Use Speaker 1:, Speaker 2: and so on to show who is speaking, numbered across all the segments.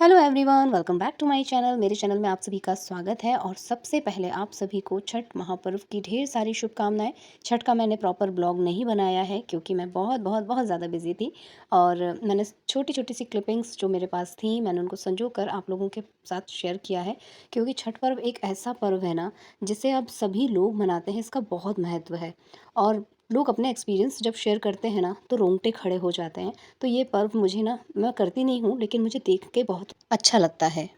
Speaker 1: Hello everyone, welcome back to my channel. मेरे channel में आप सभी का स्वागत है। और सबसे पहले आप सभी को छठ महापर्व की ढेर सारी शुभकामनाएं। छठ का मैंने प्रॉपर ब्लॉग नहीं बनाया है क्योंकि मैं बहुत बहुत बहुत ज़्यादा बिजी थी। और मैंने छोटी छोटी सी क्लिपिंग्स जो मेरे पास थी मैंने उनको संजो कर आप लोगों के साथ शेयर किया है। क्योंकि छठ पर्व एक ऐसा पर्व है ना जिसे अब सभी लोग मनाते हैं, इसका बहुत महत्व है। और लोग अपने एक्सपीरियंस जब शेयर करते हैं ना तो रोंगटे खड़े हो जाते हैं। तो ये पर्व मुझे ना, मैं करती नहीं हूँ लेकिन मुझे देख के बहुत अच्छा लगता है।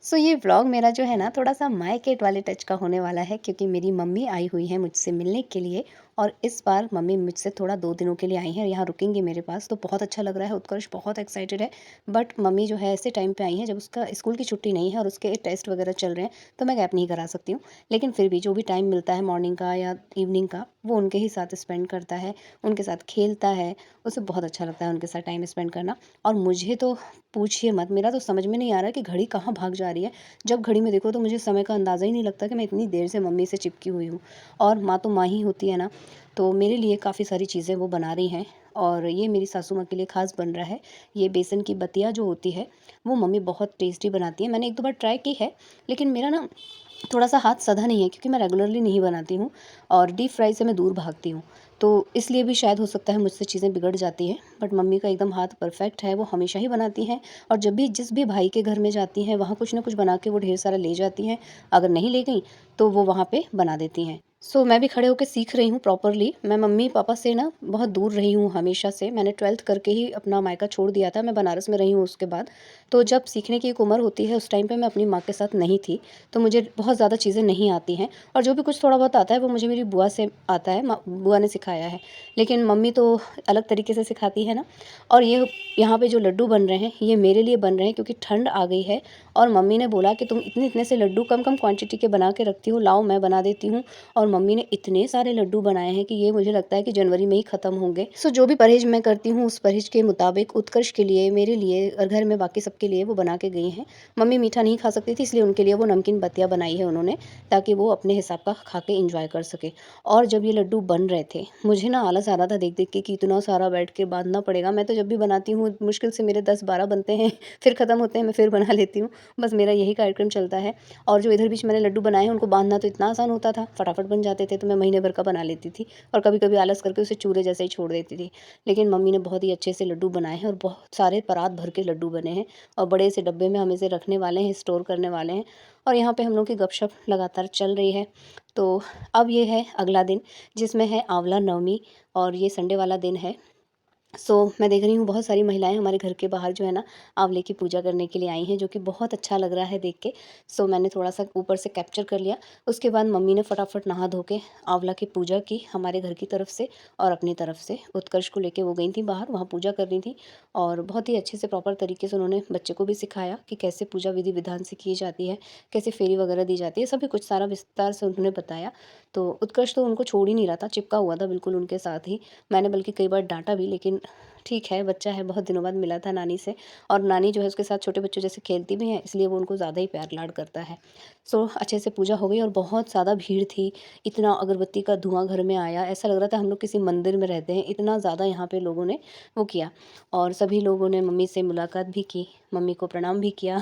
Speaker 1: ये व्लॉग मेरा जो है ना थोड़ा-सा माय वाले टच का होने वाला है क्योंकि मेरी मम्मी आई हुई हैं मुझसे मिलने के लिए। और इस बार मम्मी मुझसे थोड़ा 2 दिनों के लिए आई हैं, यहाँ रुकेंगी मेरे पास, तो बहुत अच्छा लग रहा है। उत्कर्ष बहुत एक्साइटेड है। बट मम्मी जो है ऐसे टाइम पे आई हैं जब उसका स्कूल की छुट्टी नहीं है और उसके टेस्ट वगैरह चल रहे हैं, तो मैं गैप नहीं करा सकती हूँ। लेकिन फिर भी जो भी टाइम मिलता है मॉर्निंग का या इवनिंग का, वो उनके ही साथ स्पेंड करता है, उनके साथ खेलता है। उसे बहुत अच्छा लगता है उनके साथ टाइम स्पेंड करना। और मुझे तो पूछिए मत, मेरा तो समझ में नहीं आ रहा है कि घड़ी कहाँ भाग जा रही है। जब घड़ी में देखो तो मुझे समय का अंदाज़ा ही नहीं लगता कि मैं इतनी देर से मम्मी से चिपकी हुई हूँ। और माँ तो माँ ही होती है ना, तो मेरे लिए काफ़ी सारी चीज़ें वो बना रही हैं। और ये मेरी सासू माँ के लिए ख़ास बन रहा है। ये बेसन की बतिया जो होती है वो मम्मी बहुत टेस्टी बनाती है। मैंने 1-2 बार ट्राई की है, लेकिन मेरा ना थोड़ा-सा हाथ सधा नहीं है क्योंकि मैं रेगुलरली नहीं बनाती हूँ और डीप फ्राई से मैं दूर भागती हूँ। तो इसलिए भी शायद हो सकता है मुझसे चीज़ें बिगड़ जाती हैं। बट मम्मी का एकदम हाथ परफेक्ट है, वो हमेशा ही बनाती हैं। और जब भी जिस भी भाई के घर में जाती हैं वहाँ कुछ ना कुछ बना के वो ढेर सारा ले जाती हैं। अगर नहीं ले गईं तो वो वहाँ पे बना देती हैं। मैं भी खड़े होके सीख रही हूँ प्रॉपरली। मैं मम्मी-पापा से ना बहुत दूर रही हूँ हमेशा से। मैंने 12th करके ही अपना मायका छोड़ दिया था, मैं बनारस में रही हूँ उसके बाद। तो जब सीखने की एक उम्र होती है उस टाइम पे मैं अपनी माँ के साथ नहीं थी, तो मुझे बहुत ज़्यादा चीज़ें नहीं आती हैं। और जो भी कुछ थोड़ा बहुत आता है वो मुझे मेरी बुआ से आता है, बुआ ने सिखाया है। लेकिन मम्मी तो अलग तरीके से सिखाती है ना। और ये यहाँ पे जो लड्डू बन रहे हैं ये मेरे लिए बन रहे हैं क्योंकि ठंड आ गई है। और मम्मी ने बोला कि तुम इतने इतने से लड्डू कम कम क्वांटिटी के बना के रखती हो, लाओ मैं बना देती हूँ। और मम्मी ने इतने सारे लड्डू बनाए हैं कि ये मुझे लगता है कि जनवरी में ही ख़त्म होंगे। जो भी परहेज़ मैं करती हूँ उस परहेज़ के मुताबिक उत्कर्ष के लिए, मेरे लिए और घर में बाकी सबके लिए वो बना के गई हैं। मम्मी मीठा नहीं खा सकती थी इसलिए उनके लिए वो नमकीन बतिया बनाई है उन्होंने, ताकि वो अपने हिसाब का खा के एंजॉय कर सके। और जब ये लड्डू बन रहे थे मुझे ना आलस आ रहा था देख देख के कि इतना सारा बैठ के बांधना पड़ेगा। मैं तो जब भी बनाती हूँ मुश्किल से मेरे 10-12 बनते हैं, फिर ख़त्म होते हैं, मैं फिर बना लेती हूँ। बस मेरा यही कार्यक्रम चलता है। और जो इधर बीच मैंने लड्डू बनाए हैं उनको बांधना तो इतना आसान होता था, फटाफट बन जाते थे, तो मैं महीने भर का बना लेती थी। और कभी कभी आलस करके उसे चूरे जैसे ही छोड़ देती थी। लेकिन मम्मी ने बहुत ही अच्छे से लड्डू बनाए हैं और बहुत सारे परात भर के लड्डू बने हैं। और बड़े से डब्बे में हम इसे रखने वाले हैं, स्टोर करने वाले हैं। और यहाँ पे हम लोग की गपशप लगातार चल रही है। तो अब ये है अगला दिन जिसमें है आंवला नवमी। और ये संडे वाला दिन है। मैं देख रही हूँ बहुत सारी महिलाएं हमारे घर के बाहर जो है ना आंवले की पूजा करने के लिए आई हैं, जो कि बहुत अच्छा लग रहा है देख के। मैंने थोड़ा सा ऊपर से कैप्चर कर लिया। उसके बाद मम्मी ने फटाफट नहा धो के आंवला की पूजा की हमारे घर की तरफ से और अपनी तरफ से। उत्कर्ष को लेके वो गई थी बाहर, वहाँ पूजा कर रही थी। और बहुत ही अच्छे से प्रॉपर तरीके से उन्होंने बच्चे को भी सिखाया कि कैसे पूजा विधि विधान से की जाती है, कैसे फेरी वगैरह दी जाती है, सभी कुछ सारा विस्तार से उन्होंने बताया। तो उत्कर्ष तो उनको छोड़ ही नहीं रहा था, चिपका हुआ था बिल्कुल उनके साथ ही। मैंने बल्कि कई बार डांटा भी, लेकिन ठीक है, बच्चा है, बहुत दिनों बाद मिला था नानी से। और नानी जो है उसके साथ छोटे बच्चों जैसे खेलती भी हैं, इसलिए वो उनको ज़्यादा ही प्यार लाड करता है। अच्छे से पूजा हो गई और बहुत ज़्यादा भीड़ थी। इतना अगरबत्ती का धुआं घर में आया, ऐसा लग रहा था हम लोग किसी मंदिर में रहते हैं, इतना ज़्यादा यहाँ पे लोगों ने वो किया। और सभी लोगों ने मम्मी से मुलाकात भी की, मम्मी को प्रणाम भी किया।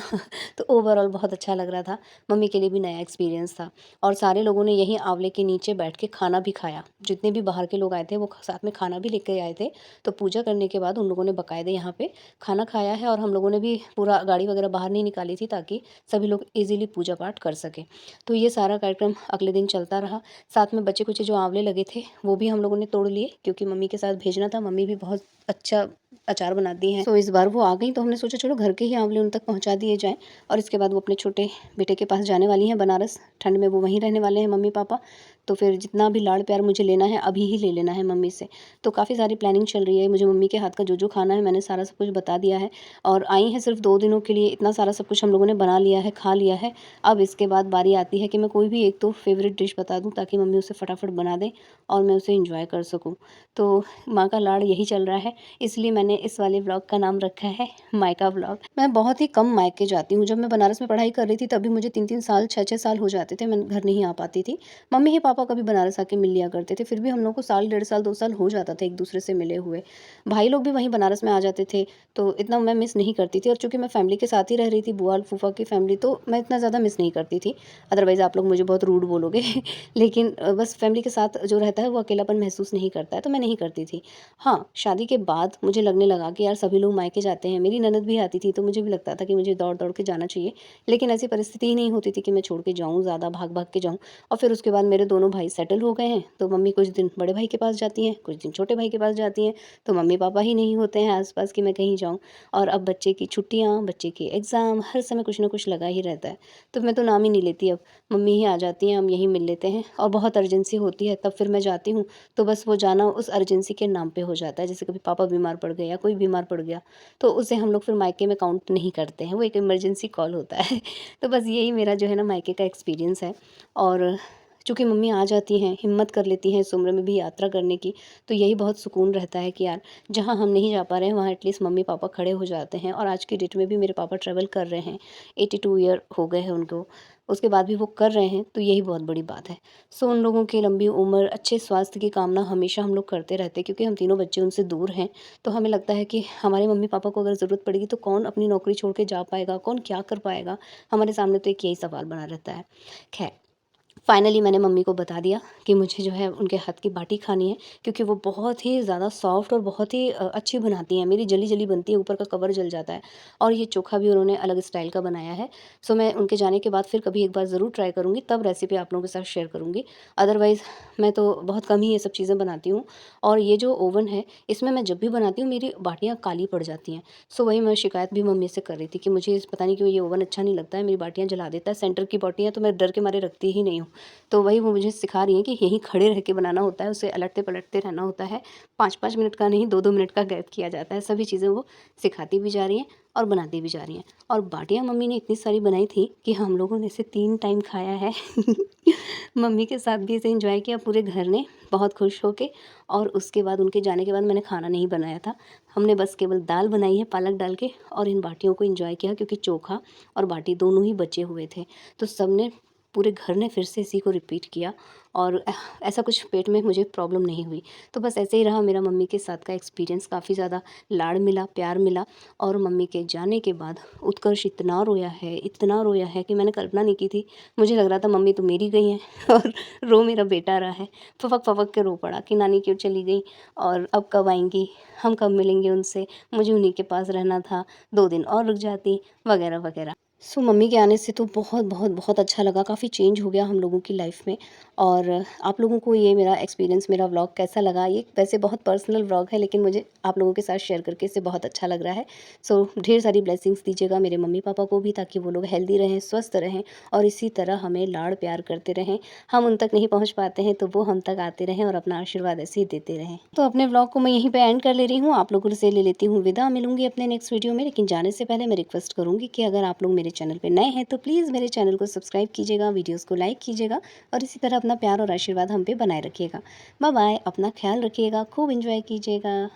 Speaker 1: तो ओवरऑल बहुत अच्छा लग रहा था। मम्मी के लिए भी नया एक्सपीरियंस था। और सारे लोगों ने यहीं आंवले के नीचे बैठ के खाना भी खाया। जितने भी बाहर के लोग आए थे वो साथ में खाना भी लेके आए थे। तो पूजा करने के बाद उन लोगों ने बाकायदे यहाँ पे खाना खाया है। और हम लोगों ने भी पूरा गाड़ी वगैरह बाहर नहीं निकाली थी ताकि सभी लोग इजीली पूजा पाठ कर सकें। तो ये सारा कार्यक्रम अगले दिन चलता रहा। साथ में बचे कुचे जो आंवले लगे थे वो भी हम लोगों ने तोड़ लिए क्योंकि मम्मी के साथ भेजना था। मम्मी भी बहुत अच्छा अचार बनाती हैं। इस बार वो आ गई तो हमने सोचा चलो घर के ही आंवले उन तक पहुँचा दिए जाएँ। और इसके बाद वो अपने छोटे बेटे के पास जाने वाली हैं बनारस। ठंड में वो वहीं रहने वाले हैं मम्मी पापा। तो फिर जितना भी लाड़ प्यार मुझे लेना है अभी ही ले लेना है मम्मी से। तो काफ़ी सारी प्लानिंग चल रही है। मुझे मम्मी के हाथ का जो खाना है मैंने सारा सब कुछ बता दिया है। और आई हैं सिर्फ 2 दिनों के लिए, इतना सारा सब कुछ हम लोगों ने बना लिया है, खा लिया है। अब इसके बाद बारी आती है कि मैं कोई भी एक तो फेवरेट डिश बता दूं ताकि मम्मी उसे फटाफट बना दें और मैं उसे इंजॉय कर सकूं। तो माँ का लाड़ यही चल रहा है। है, इसलिए मैंने इस वाले व्लॉग का नाम रखा है मायका व्लॉग। मैं बहुत ही कम मायके जाती हूँ। जब मैं बनारस में पढ़ाई कर रही थी तभी मुझे 3-3 साल 6-6 साल हो जाते थे, मैं घर नहीं आ पाती थी। मम्मी ही पापा कभी बनारस आके मिल लिया करते थे, फिर भी हम लोग को साल, डेढ़ साल, 2 साल हो जाता था एक दूसरे से मिले हुए। भाई लोग भी वहीं बनारस में आ जाते थे, तो इतना मैं मिस नहीं करती थी। और चूँकि मैं फैमिली के साथ ही रह रही थी, बुआ फूफा की फैमिली, तो मैं इतना ज़्यादा मिस नहीं करती थी। अदरवाइज़ आप लोग मुझे बहुत रूड बोलोगे लेकिन बस फैमिली के साथ जो रहता है वो अकेलापन महसूस नहीं करता है, तो मैं नहीं करती थी। हाँ, शादी के बाद मुझे लगने लगा कि यार सभी लोग मायके जाते हैं। मेरी ननद भी आती थी, तो मुझे भी लगता था कि मुझे दौड़-दौड़ के जाना चाहिए। लेकिन ऐसी परिस्थिति ही नहीं होती थी कि मैं छोड़ के जाऊँ, ज़्यादा भाग-भाग के जाऊँ। और फिर उसके बाद मेरे दोनों भाई सेटल हो गए हैं, तो मम्मी कुछ दिन बड़े भाई के पास जाती हैं, कुछ दिन छोटे भाई के पास जाती हैं, तो मम्मी-पापा ही नहीं होते हैं आस-पास कि मैं कहीं जाऊँ। और अब बच्चे की छुट्टियाँ, बच्चे के एग्ज़ाम, हर समय कुछ न कुछ लगा ही रहता है। तो मैं तो नाम ही नहीं लेती अब, मम्मी ही आ जाती हैं, हम यहीं मिल लेते हैं। और बहुत अर्जेंसी होती है तब फिर मैं जाती हूँ, तो बस वो जाना उस अर्जेंसी के नाम पे हो जाता है। जैसे कभी पापा बीमार पड़ गए या कोई बीमार पड़ गया, तो उसे हम लोग फिर मायके में काउंट नहीं करते हैं, वो एक इमरजेंसी कॉल होता है। तो बस यही मेरा जो है ना मायके का एक्सपीरियंस है। और चूँकि मम्मी आ जाती हैं, हिम्मत कर लेती हैं इस उम्र में भी यात्रा करने की, तो यही बहुत सुकून रहता है कि यार जहाँ हम नहीं जा पा रहे हैं वहाँ एटलीस्ट मम्मी-पापा खड़े हो जाते हैं। और आज की डेट में भी मेरे पापा ट्रैवल कर रहे हैं, 82 ईयर हो गए हैं उनको, उसके बाद भी वो कर रहे हैं, तो यही बहुत बड़ी बात है। सो उन लोगों की लंबी उम्र, अच्छे स्वास्थ्य की कामना हमेशा हम लोग करते रहते हैं, क्योंकि हम तीनों बच्चे उनसे दूर हैं। तो हमें लगता है कि हमारे मम्मी-पापा को अगर ज़रूरत पड़ेगी तो कौन अपनी नौकरी छोड़ के जा पाएगा, कौन क्या कर पाएगा? हमारे सामने तो एक यही सवाल बना रहता है। ख़ैर, फाइनली मैंने मम्मी को बता दिया कि मुझे जो है उनके हाथ की बाटी खानी है, क्योंकि वो बहुत ही ज़्यादा सॉफ्ट और बहुत ही अच्छी बनाती हैं। मेरी जली-जली बनती है, ऊपर का कवर जल जाता है। और ये चोखा भी उन्होंने अलग स्टाइल का बनाया है। सो मैं उनके जाने के बाद फिर कभी एक बार ज़रूर ट्राई करूँगी, तब रेसिपी आप लोगों के साथ शेयर करूँगी। अदरवाइज़ मैं तो बहुत कम ही ये सब चीज़ें बनाती हूँ। और ये जो ओवन है, इसमें मैं जब भी बनाती हूँ मेरी बाटियाँ काली पड़ जाती हैं। सो वही मैं शिकायत भी मम्मी से कर रही थी कि मुझे पता नहीं क्यों ये ओवन अच्छा नहीं लगता है, मेरी बाटियाँ जला देता है। सेंटर की बाटियाँ तो मैं डर के मारे रखती ही नहीं हूँ। तो वही वो मुझे सिखा रही हैं कि यहीं खड़े रह के बनाना होता है, उसे अलटते-पलटते रहना होता है। 5-5 मिनट का नहीं, 2-2 मिनट का गैप किया जाता है। सभी चीज़ें वो सिखाती भी जा रही हैं और बनाती भी जा रही हैं। और बाटियाँ मम्मी ने इतनी सारी बनाई थी कि हम लोगों ने इसे 3 टाइम खाया है। मम्मी के साथ भी इसे एन्जॉय किया पूरे घर ने, बहुत खुश होके। और उसके बाद उनके जाने के बाद मैंने खाना नहीं बनाया था। हमने बस केवल दाल बनाई है पालक डाल के, और इन बाटियों को एन्जॉय किया, क्योंकि चोखा और बाटी दोनों ही बचे हुए थे। तो सबने, पूरे घर ने फिर से इसी को रिपीट किया। और ऐसा कुछ पेट में मुझे प्रॉब्लम नहीं हुई। तो बस ऐसे ही रहा मेरा मम्मी के साथ का एक्सपीरियंस, काफ़ी ज़्यादा लाड़ मिला, प्यार मिला। और मम्मी के जाने के बाद उत्कर्ष इतना रोया है कि मैंने कल्पना नहीं की थी। मुझे लग रहा था मम्मी तो मेरी गई हैं और रो मेरा बेटा रहा है। फपक-फपक के रो पड़ा कि नानी क्यों चली गई, और अब कब आएँगी, हम कब मिलेंगे उनसे, मुझे उन्हीं के पास रहना था, 2 दिन और रुक जाती, वगैरह, वगैरह। सो मम्मी के आने से तो बहुत बहुत बहुत अच्छा लगा, काफ़ी चेंज हो गया हम लोगों की लाइफ में। और आप लोगों को ये मेरा एक्सपीरियंस, मेरा व्लॉग कैसा लगा? ये वैसे बहुत पर्सनल व्लॉग है, लेकिन मुझे आप लोगों के साथ शेयर करके इसे बहुत अच्छा लग रहा है। सो ढेर सारी ब्लेसिंग्स दीजिएगा मेरे मम्मी पापा को भी, ताकि वो लोग हेल्दी रहें, स्वस्थ रहें, और इसी तरह हमें लाड़ प्यार करते रहें। हम उन तक नहीं पहुँच पाते हैं तो वो हम तक आते रहें और अपना आशीर्वाद ऐसे ही देते रहें। तो अपने व्लॉग को मैं यहीं पे एंड कर ले रही हूँ, आप लोगों से ले लेती हूँ विदा। मिलूँगी अपने नेक्स्ट वीडियो में, लेकिन जाने से पहले मैं रिक्वेस्ट करूँगी कि अगर आप लोग मेरे चैनल पे नए हैं तो प्लीज़ मेरे चैनल को सब्सक्राइब कीजिएगा, वीडियोज़ को लाइक कीजिएगा, और इसी तरह अपना प्यार और आशीर्वाद हम पे बनाए रखिएगा। बाय बाय, अपना ख्याल रखिएगा, खूब एंजॉय कीजिएगा।